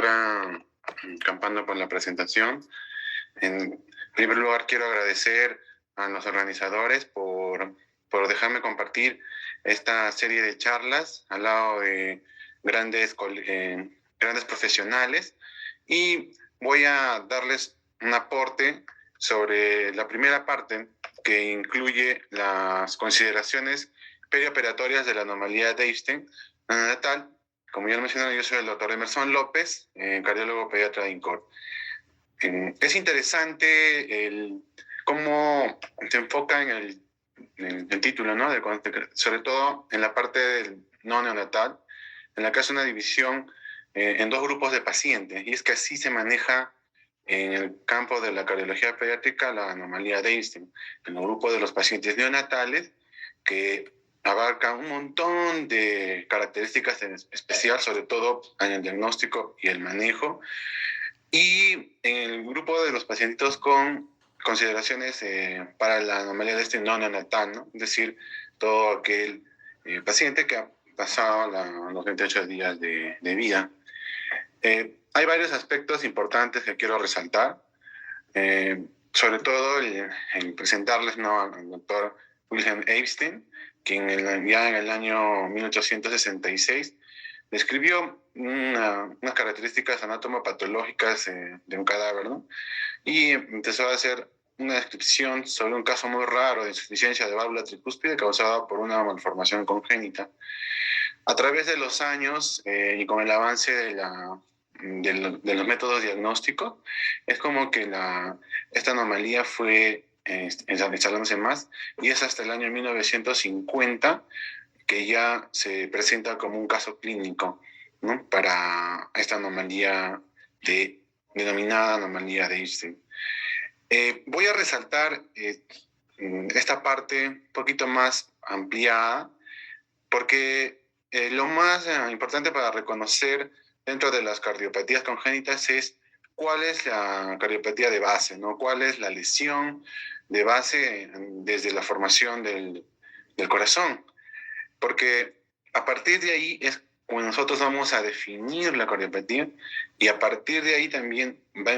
doctora Campando, por la presentación. En primer lugar, quiero agradecer a los organizadores por dejarme compartir esta serie de charlas al lado de grandes profesionales, y voy a darles un aporte sobre la primera parte, que incluye las consideraciones perioperatorias de la anomalía de Einstein neonatal. Como ya lo mencioné, yo soy el doctor Emerson López, cardiólogo pediatra de INCOR. Es interesante cómo se enfoca en el título, ¿no? Sobre todo en la parte del no neonatal, en la que hace una división en dos grupos de pacientes, y es que así se maneja en el campo de la cardiología pediátrica la anomalía de Einstein, en el grupo de los pacientes neonatales, que abarca un montón de características en especial, sobre todo en el diagnóstico y el manejo, y en el grupo de los pacientitos con consideraciones para la anomalía de este no neonatal, ¿no? Es decir, todo aquel paciente que ha pasado los 28 días de vida. Hay varios aspectos importantes que quiero resaltar, sobre todo el presentarles, ¿no?, al doctor Wilhelm Einstein, quien ya en el año 1866 describió unas características anatomopatológicas de un cadáver, ¿no? Y empezó a hacer una descripción sobre un caso muy raro de insuficiencia de válvula tricúspide causada por una malformación congénita. A través de los años y con el avance de los métodos diagnósticos, es como que esta anomalía fue instalándose más, y es hasta el año 1950 que ya se presenta como un caso clínico, ¿no?, para esta anomalía denominada anomalía de Einstein. Voy a resaltar esta parte un poquito más ampliada, porque lo más importante para reconocer dentro de las cardiopatías congénitas es cuál es la cardiopatía de base, ¿no? Cuál es la lesión de base desde la formación del corazón. Porque a partir de ahí es cuando nosotros vamos a definir la cardiopatía, y a partir de ahí también se va a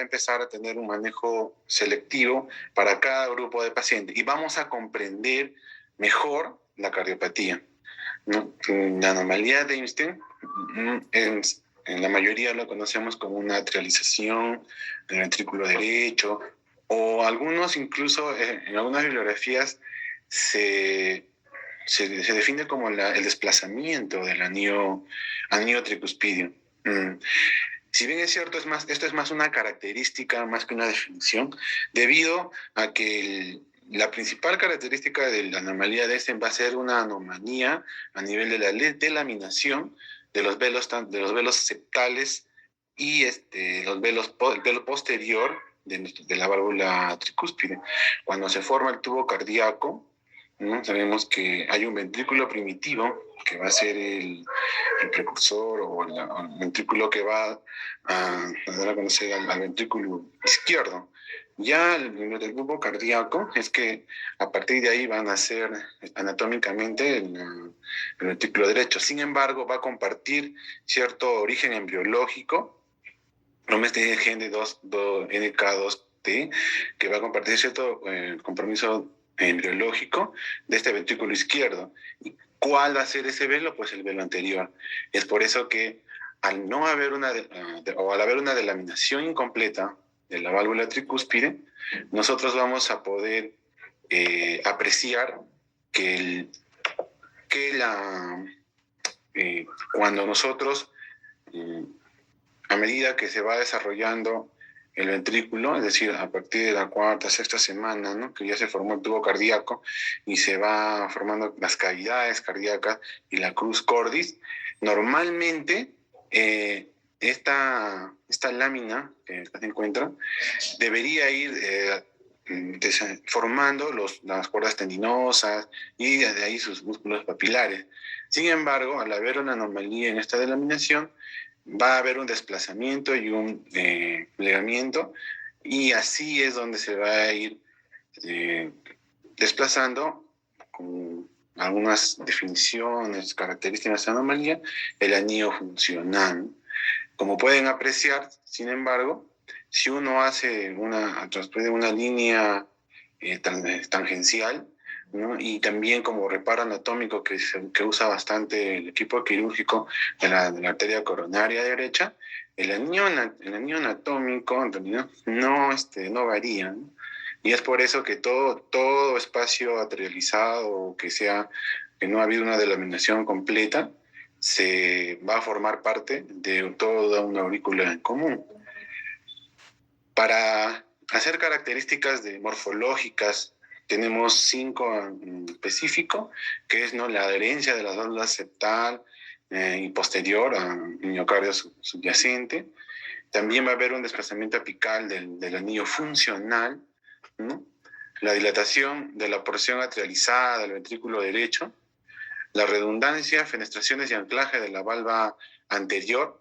empezar a tener un manejo selectivo para cada grupo de pacientes, y vamos a comprender mejor la cardiopatía, ¿no? La anomalía de Einstein, en la mayoría lo conocemos como una atrialización del ventrículo derecho, o algunos incluso en algunas bibliografías se define como el desplazamiento del anillo tricuspidio. Si bien es cierto, esto es más una característica más que una definición, debido a que la principal característica de la anomalía de Einstein va a ser una anomalía a nivel de la delaminación de los velos septales y el velo posterior de la válvula tricúspide. Cuando se forma el tubo cardíaco, ¿no?, sabemos que hay un ventrículo primitivo que va a ser el precursor, o el ventrículo que va a dar a conocer al ventrículo izquierdo. Ya el tubo cardíaco es que a partir de ahí van a ser anatómicamente el ventrículo derecho. Sin embargo, va a compartir cierto origen embriológico, este gen de NK2T, que va a compartir cierto compromiso embriológico de este ventrículo izquierdo. ¿Y cuál va a ser ese velo? Pues el velo anterior. Es por eso que al haber una delaminación incompleta de la válvula tricúspide, nosotros vamos a poder apreciar cuando nosotros, a medida que se va desarrollando el ventrículo, es decir, a partir de la cuarta, sexta semana, ¿no?, que ya se formó el tubo cardíaco y se va formando las cavidades cardíacas y la cruz cordis, normalmente esta lámina que se encuentra debería ir formando las cuerdas tendinosas y de ahí sus músculos papilares. Sin embargo, al haber una anomalía en esta delaminación, va a haber un desplazamiento y un plegamiento, y así es donde se va a ir desplazando algunas definiciones, características de anomalía, el anillo funcional. Como pueden apreciar, sin embargo, si uno hace una línea tangencial, ¿no? Y también como reparo anatómico que usa bastante el equipo quirúrgico de la arteria coronaria derecha, el anillo anatómico en realidad no varía, ¿no? Y es por eso que todo espacio arterializado que no ha habido una delaminación completa, se va a formar parte de toda una aurícula en común. Para hacer características morfológicas, tenemos 5 en específico, que es, ¿no?, la adherencia de las válvulas septal y posterior al miocardio subyacente. También va a haber un desplazamiento apical del anillo funcional, ¿no? La dilatación de la porción atrializada del ventrículo derecho, la redundancia, fenestraciones y anclaje de la valva anterior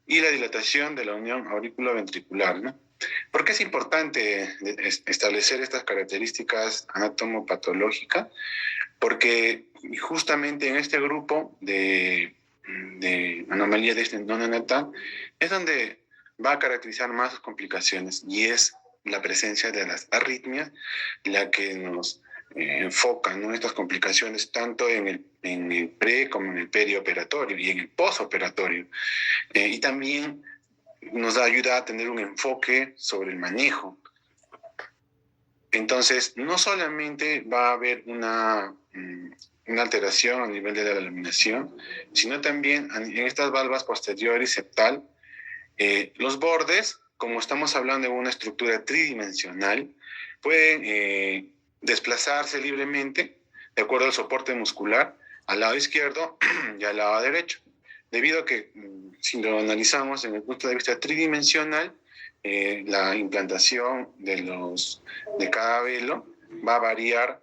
y la dilatación de la unión auriculoventricular, ¿no? ¿Por qué es importante establecer estas características anatomopatológicas? Porque justamente en este grupo de anomalías de este no neonatal es donde va a caracterizar más sus complicaciones, y es la presencia de las arritmias la que nos enfoca, ¿no?, estas complicaciones tanto en el pre como en el perioperatorio y en el posoperatorio. Y también nos ayuda a tener un enfoque sobre el manejo. Entonces, no solamente va a haber una alteración a nivel de la laminación, sino también en estas valvas posterior y septal, los bordes, como estamos hablando de una estructura tridimensional, pueden desplazarse libremente de acuerdo al soporte muscular al lado izquierdo y al lado derecho. Debido a que, si lo analizamos en el punto de vista tridimensional, la implantación de cada velo va a variar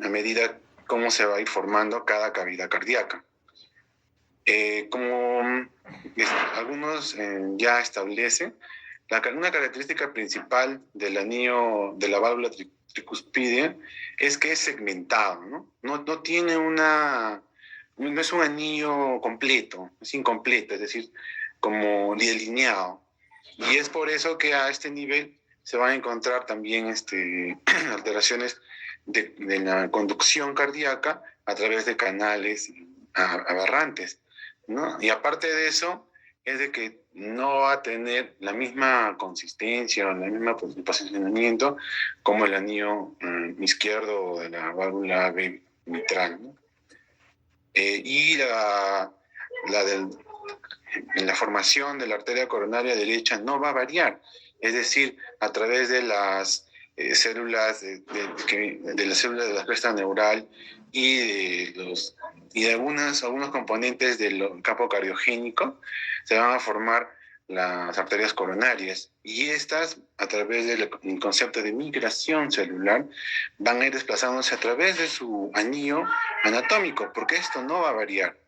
a medida cómo se va a ir formando cada cavidad cardíaca. Como algunos ya establecen, una característica principal del anillo de la válvula tricuspidia es que es segmentado, ¿no? No tiene no es un anillo completo, es incompleto, es decir, como delineado. Y es por eso que a este nivel se van a encontrar también alteraciones de la conducción cardíaca a través de canales aberrantes, ¿no? Y aparte de eso, es de que no va a tener la misma consistencia o el mismo posicionamiento como el anillo izquierdo de la válvula mitral, ¿no? Y la formación de la arteria coronaria derecha no va a variar, es decir, a través de las células de las células de la cresta neural y de algunos componentes del campo cardiogénico, se van a formar las arterias coronarias, y estas, a través del concepto de migración celular, van a ir desplazándose a través de su anillo anatómico, porque esto no va a variar.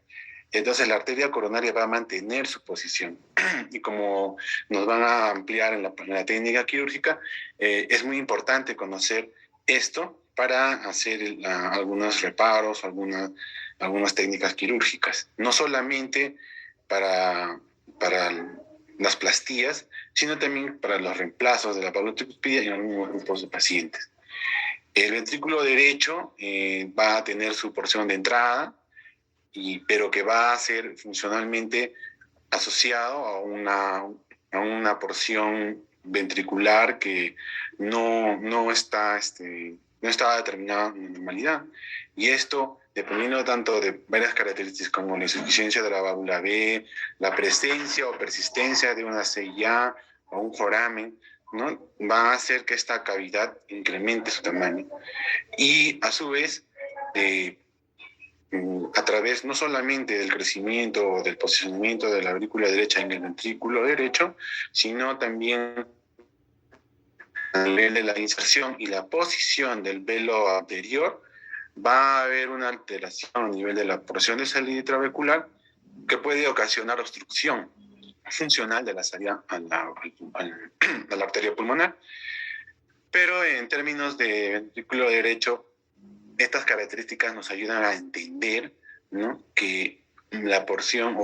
Entonces la arteria coronaria va a mantener su posición. Y como nos van a ampliar en la técnica quirúrgica, es muy importante conocer esto para hacer algunos reparos, algunas técnicas quirúrgicas. No solamente para las plastías, sino también para los reemplazos de la válvula tricuspidia en algunos grupos de pacientes. El ventrículo derecho va a tener su porción de entrada, pero que va a ser funcionalmente asociado a una porción ventricular que no está determinada en normalidad. Y esto, dependiendo tanto de varias características como la insuficiencia de la válvula B, la presencia o persistencia de una CIA o un foramen, ¿no?, va a hacer que esta cavidad incremente su tamaño. Y a su vez, a través no solamente del crecimiento o del posicionamiento de la aurícula derecha en el ventrículo derecho, sino también a nivel de la inserción y la posición del velo anterior, va a haber una alteración a nivel de la porción de salida intravehicular que puede ocasionar obstrucción funcional de la salida a la arteria pulmonar. Pero en términos de ventrículo derecho, Estas características nos ayudan a entender, ¿no?, que la porción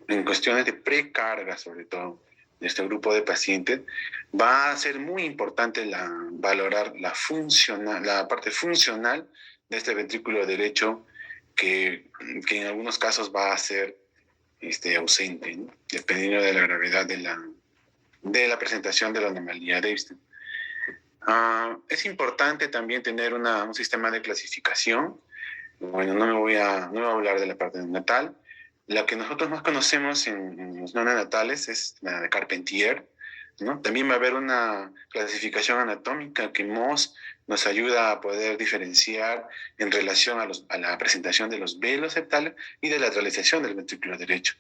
en cuestiones de precarga, sobre todo, de este grupo de pacientes, va a ser muy importante valorar la parte funcional de este ventrículo derecho que en algunos casos va a ser ausente, ¿no?, dependiendo de la gravedad de la presentación de la anomalía de Epstein. Es importante también tener un sistema de clasificación. Bueno, no voy a hablar de la parte neonatal. La que nosotros más conocemos en los neonatales es la de Carpentier, ¿no? También va a haber una clasificación anatómica que nos ayuda a poder diferenciar en relación a la presentación de los velos septales y de la lateralización del ventrículo derecho.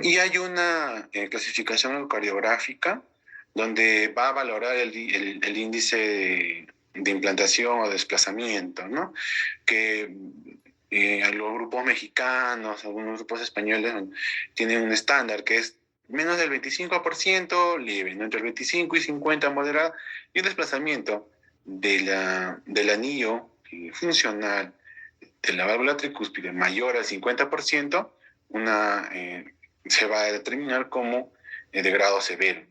Y hay una clasificación eucariográfica donde va a valorar el índice de implantación o desplazamiento, ¿no? Que los grupos mexicanos, algunos grupos españoles tienen un estándar que es menos del 25% leve, ¿no?, entre el 25 y 50 moderado, y el desplazamiento del anillo funcional de la válvula tricúspide mayor al 50%, se va a determinar como de grado severo.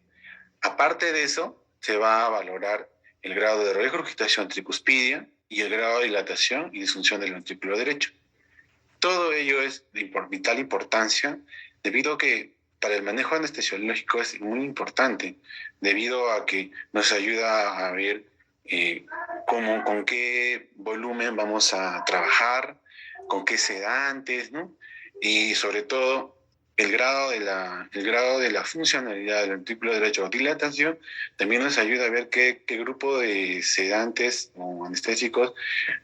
Aparte de eso, se va a valorar el grado de regurgitación tricuspidia y el grado de dilatación y disfunción del ventrículo derecho. Todo ello es de vital importancia debido a que para el manejo anestesiológico es muy importante, debido a que nos ayuda a ver con qué volumen vamos a trabajar, con qué sedantes, ¿no? Y sobre todo el grado de la funcionalidad del ventrículo derecho o dilatación también nos ayuda a ver qué grupo de sedantes o anestésicos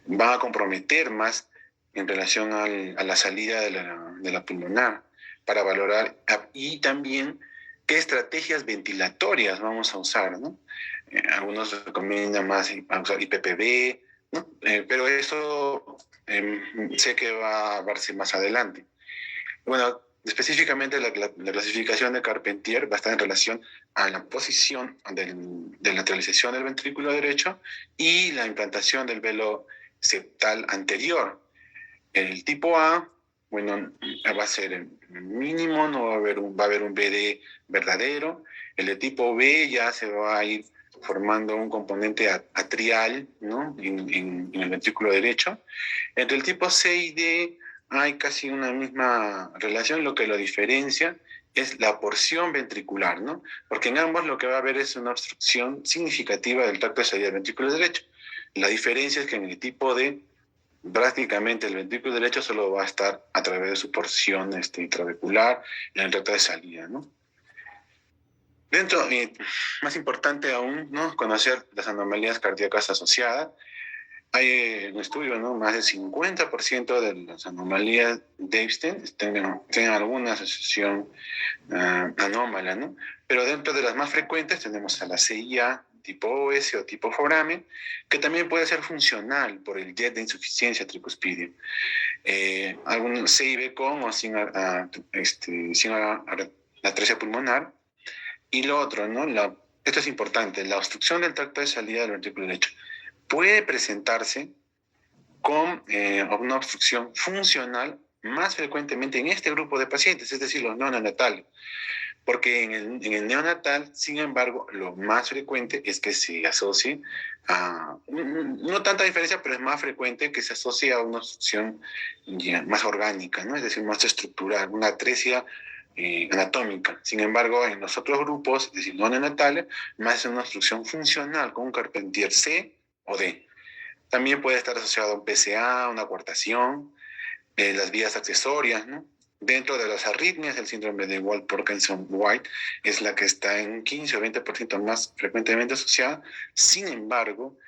va a comprometer más en relación a la salida de la pulmonar, para valorar y también qué estrategias ventilatorias vamos a usar, ¿no? Algunos recomiendan más usar IPPB, ¿no? Pero eso sé que va a verse más adelante. Bueno, específicamente la clasificación de Carpentier va a estar en relación a la posición de lateralización del ventrículo derecho y la implantación del velo septal anterior. El tipo A, bueno, va a ser el mínimo, no va a haber un BD verdadero. El de tipo B ya se va a ir formando un componente atrial, ¿no?, en el ventrículo derecho. Entre el tipo C y D hay casi una misma relación, lo que lo diferencia es la porción ventricular, ¿no? Porque en ambos lo que va a haber es una obstrucción significativa del tracto de salida del ventrículo derecho. La diferencia es que en el tipo D prácticamente el ventrículo derecho solo va a estar a través de su porción intravehicular en el tracto de salida, ¿no? Dentro, más importante aún, ¿no?, conocer las anomalías cardíacas asociadas. Hay un estudio, ¿no?, más del 50% de las anomalías de Epstein tienen alguna asociación anómala, ¿no? Pero dentro de las más frecuentes tenemos a la CIA tipo OS o tipo foramen, que también puede ser funcional por el jet de insuficiencia tricuspidia. Algún CIB con o sin atresia pulmonar. Y lo otro, ¿no? Esto es importante, la obstrucción del tracto de salida del ventrículo derecho puede presentarse con una obstrucción funcional más frecuentemente en este grupo de pacientes, es decir, los neonatales. Porque en el neonatal, sin embargo, lo más frecuente es que se asocie a, no tanta diferencia, pero es más frecuente que se asocie a una obstrucción más orgánica, ¿no? Es decir, más estructural, una atresia anatómica. Sin embargo, en los otros grupos, es decir, no neonatales, más es una obstrucción funcional con un Carpentier C o D. También puede estar asociado a un PCA, una coartación, las vías accesorias, ¿no? Dentro de las arritmias, el síndrome de Wald-Parkinson-White es la que está en 15 o 20% más frecuentemente asociada. Sin embargo,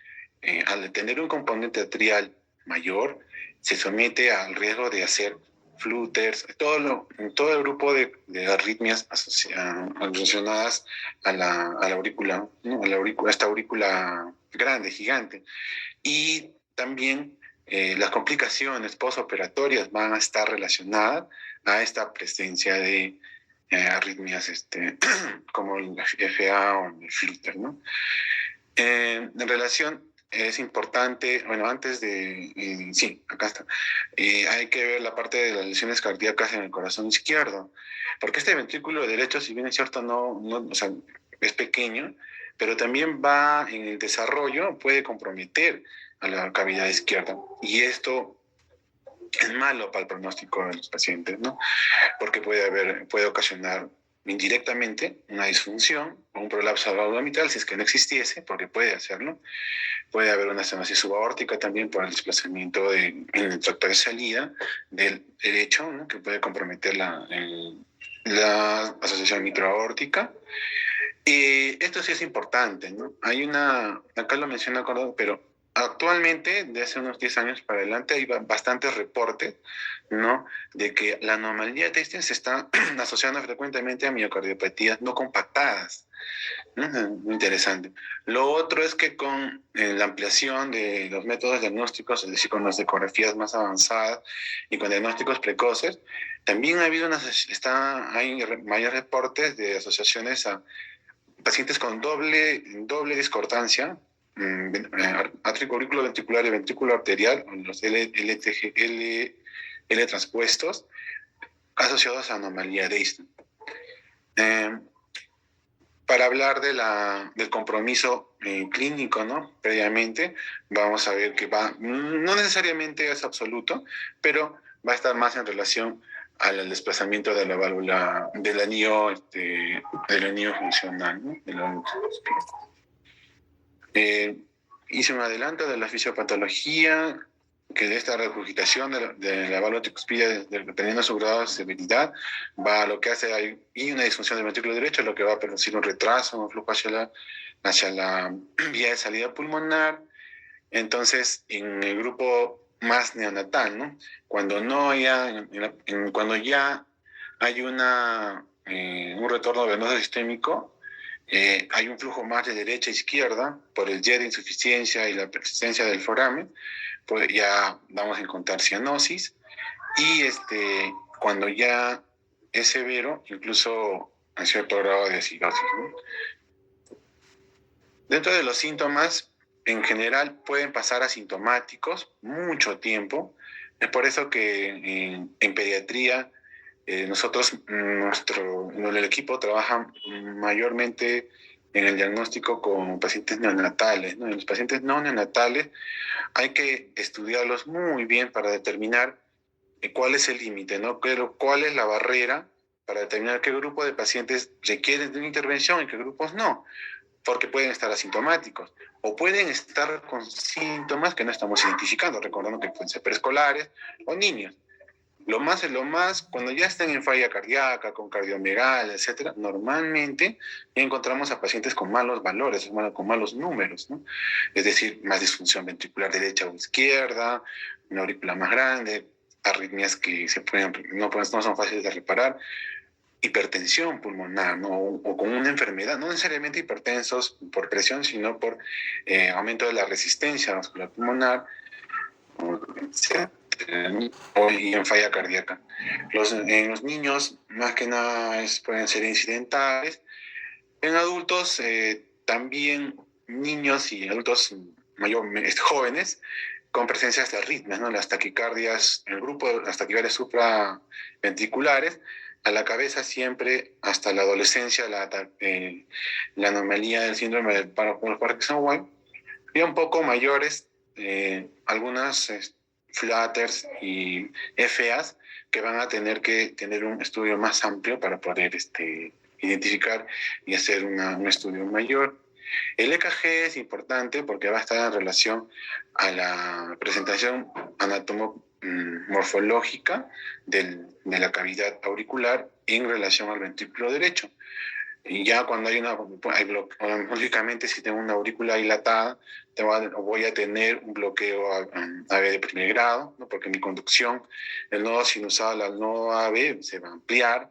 al tener un componente atrial mayor, se somete al riesgo de hacer flutters, todo el grupo de arritmias asociadas a la aurícula, ¿no?, a esta aurícula grande, gigante. Y también las complicaciones postoperatorias van a estar relacionadas a esta presencia de arritmias como el FA o el flutter, ¿no? En relación es importante, bueno, antes de, sí, acá está, hay que ver la parte de las lesiones cardíacas en el corazón izquierdo, porque este ventrículo derecho, si bien es cierto, o sea, es pequeño, pero también va en el desarrollo, puede comprometer a la cavidad izquierda, y esto es malo para el pronóstico de los pacientes, ¿no? Porque puede ocasionar indirectamente una disfunción o un prolapso abdominal si es que no existiese, porque puede hacerlo. Puede haber una estenosis subaórtica también por el desplazamiento en el tracto de salida del derecho, ¿no? Que puede comprometer la asociación mitroaórtica. Esto sí es importante, ¿no? Acá lo menciono, pero actualmente, de hace unos 10 años para adelante, hay bastantes reportes, ¿no? De que la anomalía de este se está asociando frecuentemente a miocardiopatías no compactadas. Muy interesante. Lo otro es que con la ampliación de los métodos diagnósticos, es decir, con las ecografías más avanzadas y con diagnósticos precoces, también ha habido hay mayores reportes de asociaciones a pacientes con doble discordancia, átrico aurículo ventricular y ventrículo arterial, los L transpuestos, asociados a anomalía de Easton. Para hablar del compromiso clínico, ¿no? Previamente, vamos a ver que no necesariamente es absoluto, pero va a estar más en relación al desplazamiento de la válvula, del anillo funcional, ¿no? Hice un adelanto de la fisiopatología, que de esta regurgitación de la válvula tricuspide, dependiendo de su grado de severidad, va a lo que hace y una disfunción del ventrículo derecho, lo que va a producir un retraso, un flujo hacia la vía de salida pulmonar. Entonces, en el grupo más neonatal, ¿no? Cuando ya hay un retorno venoso sistémico, hay un flujo más de derecha a izquierda por el jet de insuficiencia y la persistencia del foramen, pues ya vamos a encontrar cianosis y cuando ya es severo, incluso en cierto grado de acidosis, ¿no? Dentro de los síntomas, en general pueden pasar asintomáticos mucho tiempo. Es por eso que en pediatría nosotros, el equipo trabaja mayormente en el diagnóstico con pacientes neonatales, ¿no? En los pacientes no neonatales hay que estudiarlos muy bien para determinar cuál es el límite, ¿no? Cuál es la barrera para determinar qué grupo de pacientes requieren de una intervención y qué grupos no, porque pueden estar asintomáticos o pueden estar con síntomas que no estamos identificando, recordando que pueden ser preescolares o niños. Lo más, cuando ya están en falla cardíaca, con cardiomegalia, etcétera, normalmente encontramos a pacientes con malos valores, con malos números, ¿no? Es decir, más disfunción ventricular derecha o izquierda, una aurícula más grande, arritmias que no son fáciles de reparar, hipertensión pulmonar, ¿no? O con una enfermedad, no necesariamente hipertensos por presión, sino por aumento de la resistencia vascular pulmonar, etc. Y en falla cardíaca. En los niños, más que nada, pueden ser incidentales. En adultos, también niños y adultos jóvenes, con presencias de arritmias, ¿no? Las taquicardias, el grupo de las taquicardias supraventriculares, a la cabeza siempre, hasta la adolescencia, la anomalía del síndrome del paro por Parkinson-White, y un poco mayores, algunas flutters y FAs que van a tener que tener un estudio más amplio para poder identificar y hacer un estudio mayor. El EKG es importante porque va a estar en relación a la presentación anatomomorfológica de la cavidad auricular en relación al ventrículo derecho. Y ya cuando lógicamente si tengo una aurícula dilatada, voy a tener un bloqueo AB de primer grado, ¿no? Porque mi conducción, el nodo sinusal al nodo AB se va a ampliar,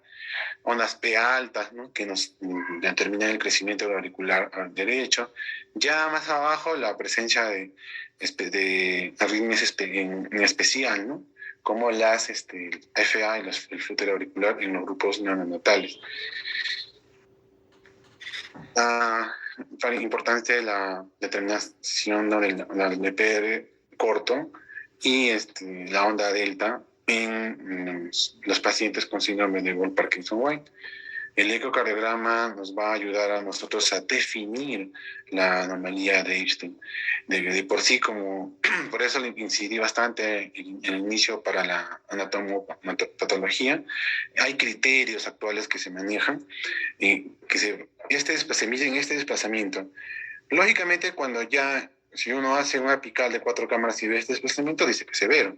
ondas P altas, ¿no? Que nos determinan el crecimiento del auricular derecho. Ya más abajo, la presencia de arritmias en especial, ¿no? Como las FA y el flúter auricular en los grupos neonatales. importante la determinación, ¿no?, del BPR corto y la onda delta en los pacientes con síndrome de Wolff-Parkinson-White. El ecocardiograma nos va a ayudar a nosotros a definir la anomalía de Epstein. De por sí, como por eso le incidí bastante en el inicio para la anatomopatología, hay criterios actuales que se manejan y que se miden este desplazamiento. Lógicamente, cuando ya, si uno hace una apical de 4 cámaras y ve este desplazamiento, dice que es severo.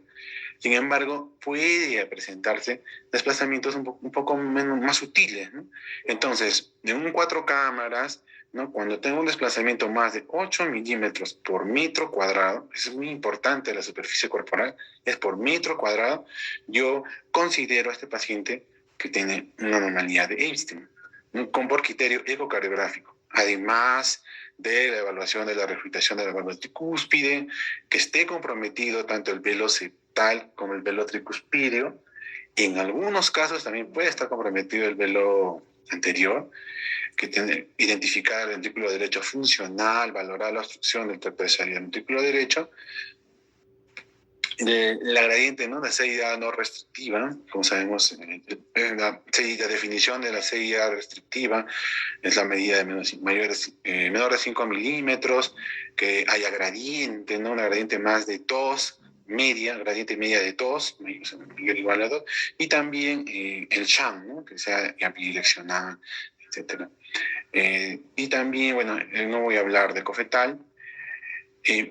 Sin embargo, puede presentarse desplazamientos un poco menos, más sutiles, ¿no? Entonces, de un 4 cámaras, ¿no?, cuando tengo un desplazamiento más de 8 milímetros por metro cuadrado, eso es muy importante, la superficie corporal es por metro cuadrado, yo considero a este paciente que tiene una anomalía de Epstein, ¿no?, con por criterio ecocardiográfico. Además de la evaluación de la refrigeración de la válvula tricúspide, que esté comprometido tanto el velo septal como el velo tricuspideo. En algunos casos también puede estar comprometido el velo anterior, que tiene identificar el ventrículo derecho funcional, valorar la obstrucción del trapecio del ventrículo derecho, de la gradiente, ¿no?, la CIA no restrictiva, como sabemos, la definición de la CIA restrictiva es la medida de menor de 5 milímetros, que haya gradiente, ¿no?, una gradiente más de tos, gradiente media de tos, mayor igual a 2, y también el SHAM, ¿no?, que sea bidireccional, etc. Y también, bueno, no voy a hablar de cofetal.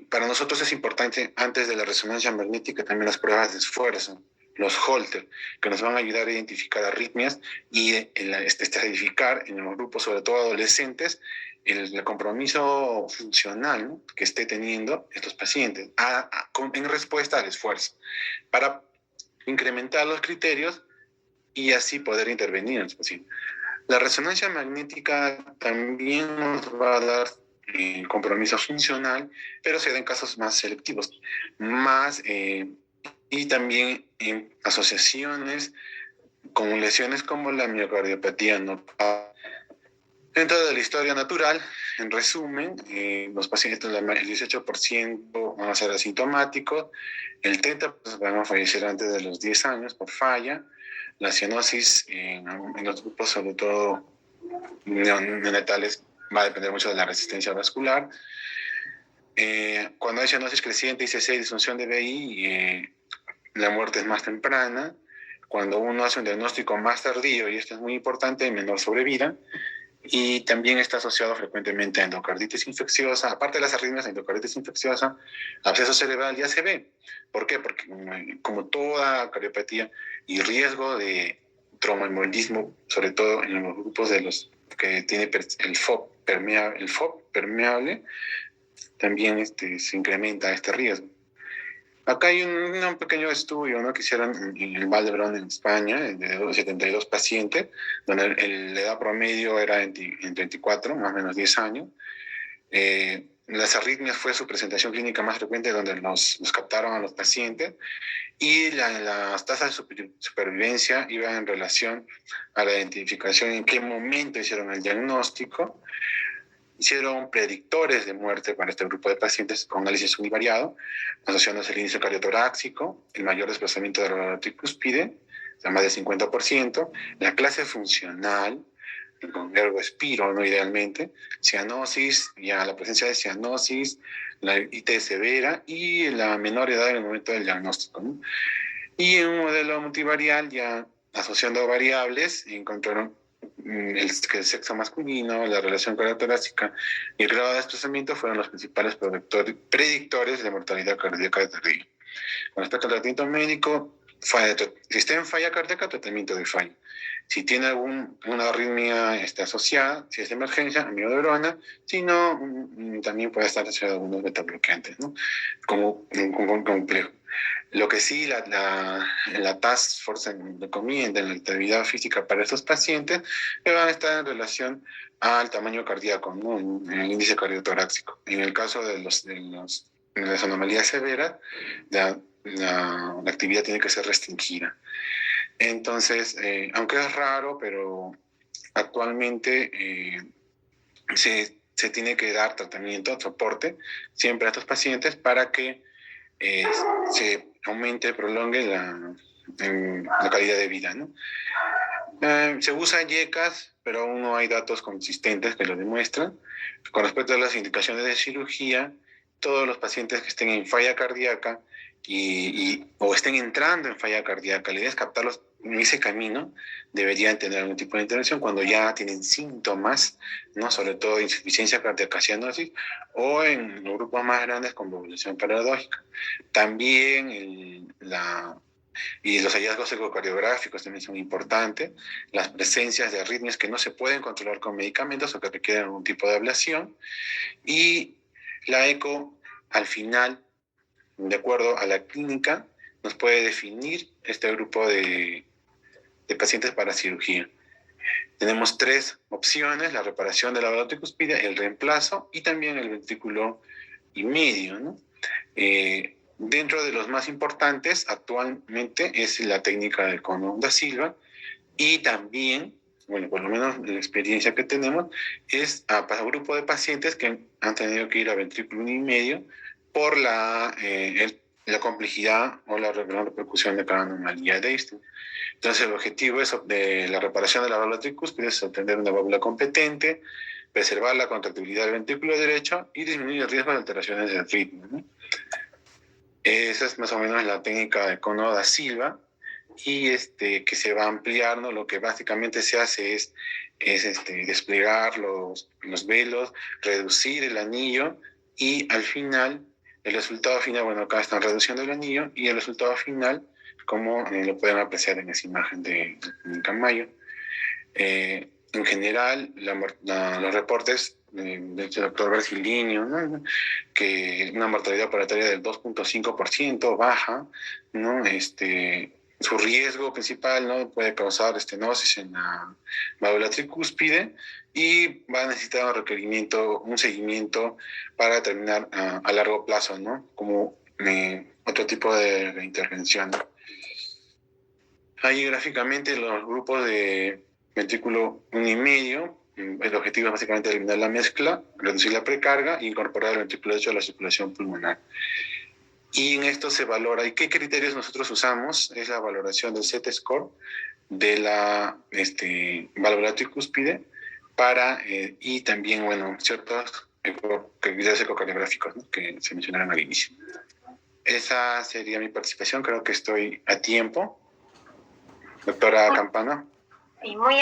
Para nosotros es importante, antes de la resonancia magnética, también las pruebas de esfuerzo, los Holter, que nos van a ayudar a identificar arritmias y estratificar en los grupos, sobre todo adolescentes, el compromiso funcional, ¿no?, que esté teniendo estos pacientes en respuesta al esfuerzo, para incrementar los criterios y así poder intervenir en los pacientes. La resonancia magnética también nos va a dar compromiso funcional, pero se da en casos más selectivos, y también en asociaciones con lesiones como la miocardiopatía notable. Dentro de la historia natural, en resumen, los pacientes, el 18% van a ser asintomáticos, el 30% van a fallecer antes de los 10 años por falla. La cianosis en los grupos, sobre todo neonatales, va a depender mucho de la resistencia vascular. Cuando hay cianosis creciente, ICC, disfunción de BI, la muerte es más temprana. Cuando uno hace un diagnóstico más tardío, y esto es muy importante, menor sobrevida. Y también está asociado frecuentemente a endocarditis infecciosa, aparte de las arritmias, endocarditis infecciosa, absceso cerebral y ACV. ¿Por qué? Porque como toda cardiopatía y riesgo de tromboembolismo, sobre todo en los grupos de los que tiene el FOB permeable, también se incrementa este riesgo. Acá hay un pequeño estudio, ¿no?, que hicieron en el Vall d'Hebron en España, de 72 pacientes, donde la edad promedio era en 24, más o menos 10 años. Las arritmias fue su presentación clínica más frecuente, donde nos captaron a los pacientes, y las tasas de supervivencia iban en relación a la identificación, en qué momento hicieron el diagnóstico. Hicieron predictores de muerte para este grupo de pacientes con análisis univariado, asociándose el índice cardiotorácico, el mayor desplazamiento de la tricúspide, o sea, más del 50%, la clase funcional, con ergo espiro, ¿no?, idealmente, cianosis, ya la presencia de cianosis, la IT severa y la menor edad en el momento del diagnóstico, ¿no? Y en un modelo multivarial, ya asociando variables, encontraron que el sexo masculino, la relación cardiotorácica y el grado de desplazamiento fueron los principales predictores de mortalidad cardíaca de riesgo. Con respecto al tratamiento médico, si está en falla cardíaca, tratamiento de falla. Si tiene alguna arritmia asociada, si es de emergencia, amiodarona. Si no, también puede estar asociado a algunos betabloqueantes, ¿no?, como un complejo. Lo que sí, la Task Force recomienda en la actividad física para estos pacientes que van a estar en relación al tamaño cardíaco, ¿no?, en el índice cardiotorácico. En el caso de las anomalías severas, la actividad tiene que ser restringida. Entonces, aunque es raro, pero actualmente se se tiene que dar tratamiento, soporte, siempre a estos pacientes para que se aumente, prolongue la calidad de vida, ¿no? Se usan YECAS, pero aún no hay datos consistentes que lo demuestran. Con respecto a las indicaciones de cirugía, todos los pacientes que estén en falla cardíaca o estén entrando en falla cardíaca, la idea es captarlos en ese camino, deberían tener algún tipo de intervención cuando ya tienen síntomas, ¿no? Sobre todo insuficiencia cardíaca cianosis, o en los grupos más grandes con valvulación paradójica. También y los hallazgos ecocardiográficos también son importantes, las presencias de arritmias que no se pueden controlar con medicamentos o que requieren algún tipo de ablación, y la eco al final, de acuerdo a la clínica, nos puede definir este grupo de pacientes para cirugía. Tenemos 3 opciones: la reparación de la válvula tricuspide, el reemplazo y también el ventrículo y medio, ¿no? Dentro de los más importantes actualmente es la técnica del cono da Silva, y también, bueno, por lo menos la experiencia que tenemos, es para un grupo de pacientes que han tenido que ir a ventrículo y medio por la complejidad o la gran repercusión de cada anomalía de Einstein. Entonces, el objetivo de la reparación de la válvula tricúspide es obtener una válvula competente, preservar la contractibilidad del ventrículo derecho y disminuir el riesgo de alteraciones del ritmo, ¿no? Esa es más o menos la técnica de cono da Silva, y que se va a ampliar, ¿no? Lo que básicamente se hace es desplegar los velos, reducir el anillo, y al final, el resultado final, bueno, acá están reduciendo el anillo, y el resultado final, como lo pueden apreciar en esa imagen de Camayo. En general, los reportes del doctor Brasilinho, ¿no? Que una mortalidad operatoria del 2.5% baja, ¿no? Su riesgo principal, ¿no? Puede causar estenosis en la válvula tricúspide, y va a necesitar un seguimiento para determinar a largo plazo, ¿no? Como otro tipo de intervención. Ahí gráficamente los grupos de ventrículo 1 y medio, el objetivo es básicamente eliminar la mezcla, reducir la precarga e incorporar el ventrículo derecho a la circulación pulmonar. Y en esto se valora, ¿y qué criterios nosotros usamos? Es la valoración del Z-score de la válvula tricúspide y también, bueno, ciertos criterios ecocardiográficos, ¿no? Que se mencionaron al inicio. Esa sería mi participación, creo que estoy a tiempo. Doctora Campana. Sí, muy